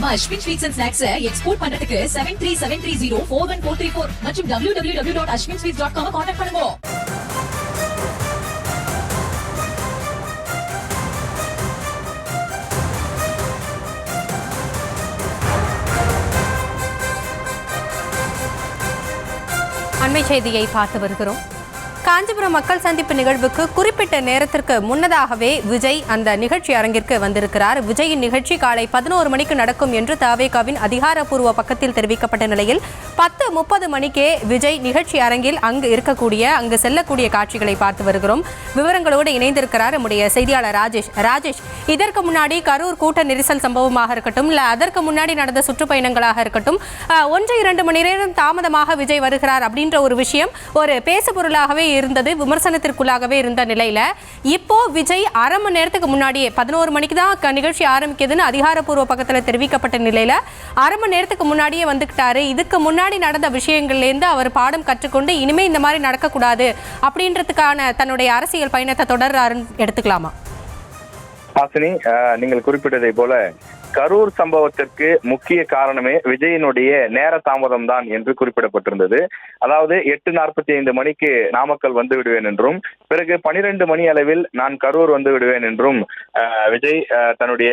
நம்ம Ashwin sweets and snacks export பண்றதுக்கு 7373041434 மற்றும் www.ashwinsweets.com கான்டாக்ட் பண்ணுங்க. அண்மை செய்தியை பார்த்து வருகிறோம். காஞ்சிபுரம் மக்கள் சந்திப்பு நிகழ்வுக்கு குறிப்பிட்ட நேரத்திற்கு முன்னதாகவே விஜய் அந்த நிகழ்ச்சி அரங்கிற்கு வந்திருக்கிறார். விஜயின் நிகழ்ச்சி காலை 11 மணிக்கு நடக்கும் என்று தவேகாவின் அதிகாரப்பூர்வ பக்கத்தில் தெரிவிக்கப்பட்ட நிலையில் 10:30 மணிக்கே விஜய் நிகழ்ச்சி அரங்கில் அங்கு செல்லக்கூடிய காட்சிகளை பார்த்து வருகிறோம். விவரங்களோடு இணைந்திருக்கிறார் நம்முடைய செய்தியாளர் ராஜேஷ். இதற்கு முன்னாடி கரூர் கூட்ட நெரிசல் சம்பவமாக இருக்கட்டும், இல்ல அதற்கு முன்னாடி நடந்த சுற்றுப்பயணங்களாக இருக்கட்டும், 1-2 மணி நேரம் தாமதமாக விஜய் வருகிறார் அப்படின்ற ஒரு விஷயம் ஒரு பேசுபொருளாகவே இருந்தது, விமர்சனத்திற்குள்ளாகவே இருந்த நிலையில இப்போ விஜய் அரை மணி நேரத்துக்கு முன்னாடியே 11 மணிக்கு தான் நிகழ்ச்சி ஆரம்பிக்குதுன்னு அதிகாரப்பூர்வ பக்கத்தில் தெரிவிக்கப்பட்ட நிலையில அரை மணி நேரத்துக்கு முன்னாடியே வந்துக்கிட்டாரு. இதுக்கு முன்னாடி நடந்த விஷயங்கள்லேருந்து அவர் பாடம் கற்றுக்கொண்டு இனிமே இந்த மாதிரி நடக்கக்கூடாது அப்படின்றதுக்கான தன்னுடைய அரசியல் பயணத்தை தொடர்றாருன்னு எடுத்துக்கலாமா? ஹாசினி, நீங்கள் குறிப்பிட்டதை போல கரூர் சம்பவத்திற்கு முக்கிய காரணமே விஜயினுடைய நேர தாமதம் தான் என்று குறிப்பிடப்பட்டிருந்தது. அதாவது 8:45 மணிக்கு நாமக்கல் வந்து விடுவேன் என்றும், பிறகு 12 மணி அளவில் நான் கரூர் வந்து விடுவேன் என்றும் விஜய் தன்னுடைய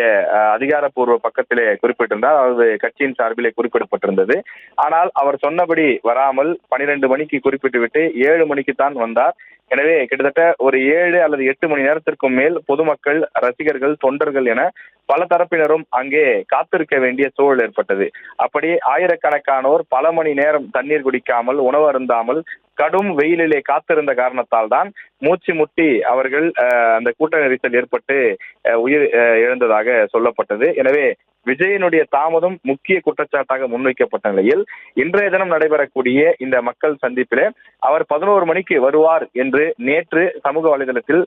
அதிகாரப்பூர்வ பக்கத்திலே குறிப்பிட்டிருந்தார். அதாவது கட்சியின் சார்பிலே குறிப்பிடப்பட்டிருந்தது. ஆனால் அவர் சொன்னபடி வராமல் 12 மணிக்கு குறிப்பிட்டுவிட்டு 7 மணிக்கு தான் வந்தார். எனவே கிட்டத்தட்ட ஒரு 7 அல்லது 8 மணி நேரத்திற்கும் மேல் பொதுமக்கள், ரசிகர்கள், தொண்டர்கள் என பல தரப்பினரும் அங்கே காத்திருக்க வேண்டிய சூழல் ஏற்பட்டது. அப்படி ஆயிரக்கணக்கானோர் பல மணி நேரம் தண்ணீர் குடிக்காமல், உணவு அருந்தாமல் கடும் வெயிலிலே காத்திருந்த காரணத்தால் தான் மூச்சு முட்டி அவர்கள் அந்த கூட்ட நெரிசல் ஏற்பட்டு உயிர் இழந்ததாக சொல்லப்பட்டது. எனவே விஜயனுடைய தாமதம் முக்கிய குற்றச்சாட்டாக முன்வைக்கப்பட்ட நிலையில் இன்றைய தினம் நடைபெறக்கூடிய இந்த மக்கள் சந்திப்பிலே அவர் 11 மணிக்கு வருவார் என்று நேற்று சமூக வலைதளத்தில்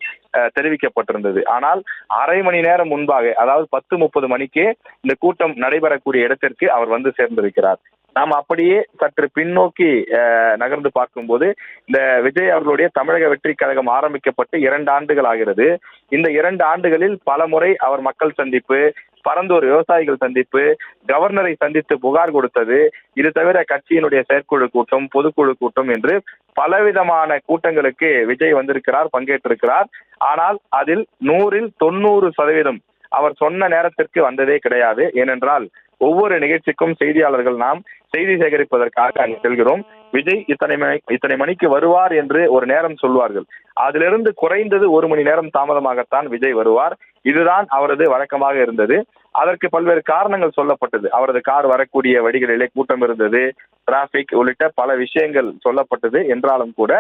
தெரிவிக்கப்பட்டிருந்தது. ஆனால் அரை மணி நேரம் முன்பாக, அதாவது 10:30 மணிக்கே இந்த கூட்டம் நடைபெறக்கூடிய இடத்திற்கு அவர் வந்து சேர்ந்திருக்கிறார். நாம் அப்படியே சற்று பின்னோக்கி நகர்ந்து பார்க்கும்போது இந்த விஜய் அவர்களுடைய தமிழக வெற்றி கழகம் ஆரம்பிக்கப்பட்டு 2 ஆண்டுகள் ஆகிறது. இந்த 2 ஆண்டுகளில் பல முறை அவர் மக்கள் சந்திப்பு, பரந்தூர் விவசாயிகள் சந்திப்பு, கவர்னரை சந்தித்து புகார் கொடுத்தது, இது தவிர கட்சியினுடைய செயற்குழு கூட்டம், பொதுக்குழு கூட்டம் என்று பலவிதமான கூட்டங்களுக்கு விஜய் வந்திருக்கிறார், பங்கேற்றிருக்கிறார். ஆனால் அதில் 100ல் 90% அவர் சொன்ன நேரத்திற்கு வந்ததே கிடையாது. ஏனென்றால் ஒவ்வொரு நிகழ்ச்சிக்கும் செய்தியாளர்கள் நாம் செய்தி சேகரிப்பதற்காக அங்கு செல்கிறோம். விஜய் இத்தனை மணிக்கு வருவார் என்று ஒரு நேரம் சொல்வார்கள். அதிலிருந்து குறைந்தது 1 மணி நேரம் தாமதமாகத்தான் விஜய் வருவார். இதுதான் அவரது வழக்கமாக இருந்தது. அதற்கு பல்வேறு காரணங்கள் சொல்லப்பட்டது. அவரது கார் வரக்கூடிய வழிகளிலே கூட்டம் இருந்தது, டிராபிக் உள்ளிட்ட பல விஷயங்கள் சொல்லப்பட்டது. என்றாலும் கூட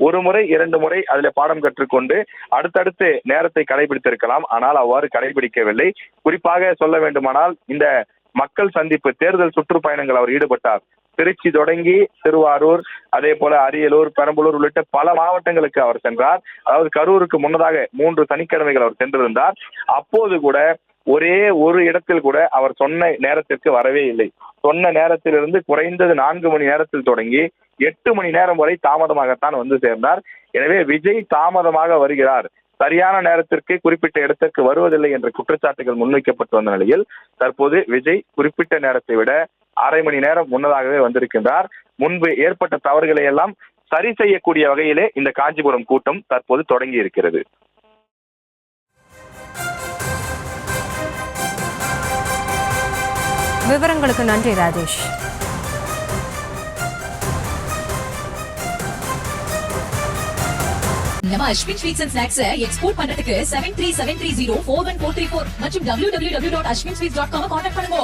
1 முறை 2 முறை அதில் பாடம் கற்றுக்கொண்டு அடுத்தடுத்து நேரத்தை கடைபிடித்திருக்கலாம். ஆனால் அவ்வாறு கடைபிடிக்கவில்லை. குறிப்பாக சொல்ல வேண்டுமானால் இந்த மக்கள் சந்திப்பு தேர்தல் சுற்றுப்பயணங்கள் அவர் ஈடுபட்டார். திருச்சி தொடங்கி திருவாரூர், அதே போல அரியலூர், பெரம்பலூர் உள்ளிட்ட பல மாவட்டங்களுக்கு அவர் சென்றார். அதாவது கரூருக்கு முன்னதாக 3 சனிக்கிழமைகள் அவர் சென்றிருந்தார். அப்போது கூட ஒரே ஒரு இடத்தில் கூட அவர் சொன்ன நேரத்திற்கு வரவே இல்லை. சொன்ன நேரத்திலிருந்து குறைந்தது 4 மணி நேரத்தில் தொடங்கி 8 மணி நேரம் வரை தாமதமாகத்தான் வந்து சேர்ந்தார். எனவே விஜய் தாமதமாக வருகிறார், சரியான நேரத்திற்கு குறிப்பிட்ட இடத்திற்கு வருவதில்லை என்ற குற்றச்சாட்டுகள் முன்வைக்கப்பட்டு வந்த நிலையில் தற்போது விஜய் குறிப்பிட்ட நேரத்தை விட அரை மணி நேரம் முன்னதாகவே வந்திருக்கின்றார். முன்பு ஏற்பட்ட தவறுகளை எல்லாம் சரி செய்யக்கூடிய வகையிலே இந்த காஞ்சிபுரம் கூட்டம் தற்போது தொடங்கி இருக்கிறது. விவரங்களுக்கு நன்றி ராஜேஷ். நம்ம Ashwin sweets and snacks export பண்றதுக்கு 7373041434 மற்றும் www.ashwinsweets.com கான்டாக்ட் பண்ணுங்க.